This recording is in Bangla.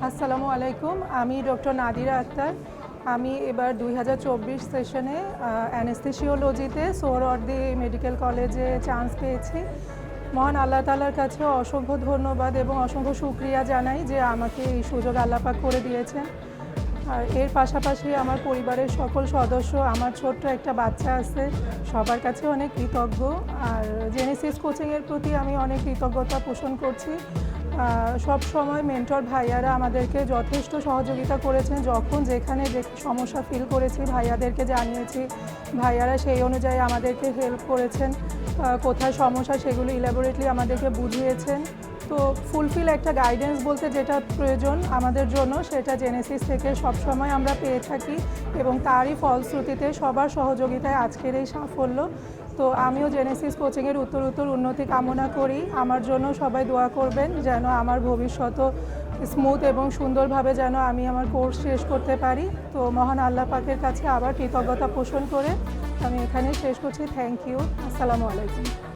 আসসালামু আলাইকুম, আমি ডক্টর নাদিরা আক্তার। আমি এবার 2024 সেশনে অ্যানেস্থেসিওলজিতে সোহরাওয়ার্দী মেডিকেল কলেজে চান্স পেয়েছি। মহান আল্লাহ তাআলার কাছে অসংখ্য ধন্যবাদ এবং অসংখ্য শুকরিয়া জানাই যে আমাকে এই সুযোগ আল্লাহ পাক করে দিয়েছেন। আর এর পাশাপাশি আমার পরিবারের সকল সদস্য, আমার ছোট্ট একটা বাচ্চা আছে, সবার কাছে অনেক কৃতজ্ঞ। আর জেনেসিস কোচিংয়ের প্রতি আমি অনেক কৃতজ্ঞতা পোষণ করছি। সব সময় মেন্টর ভাইয়ারা আমাদেরকে যথেষ্ট সহযোগিতা করেছেন। যখন যেখানে যে সমস্যা ফিল করেছি ভাইয়াদেরকে জানিয়েছি, ভাইয়ারা সেই অনুযায়ী আমাদেরকে হেল্প করেছেন। কোথায় সমস্যা সেগুলো ইলাবোরেটলি আমাদেরকে বুঝিয়েছেন। তো ফুলফিল একটা গাইডেন্স বলতে যেটা প্রয়োজন আমাদের জন্য, সেটা জেনেসিস থেকে সবসময় আমরা পেয়ে থাকি এবং তারই ফলশ্রুতিতে সবার সহযোগিতায় আজকের এই সাফল্য। তো আমিও জেনেসিস কোচিংয়ের উত্তর উন্নতি কামনা করি। আমার জন্য সবাই দোয়া করবেন যেন আমার ভবিষ্যৎ স্মুথ এবং সুন্দরভাবে যেন আমি আমার কোর্স শেষ করতে পারি। তো মহান আল্লাহ পাকের কাছে আবার কৃতজ্ঞতা পোষণ করে আমি এখানে শেষ করছি। Thank you. আসসালামু আলাইকুম।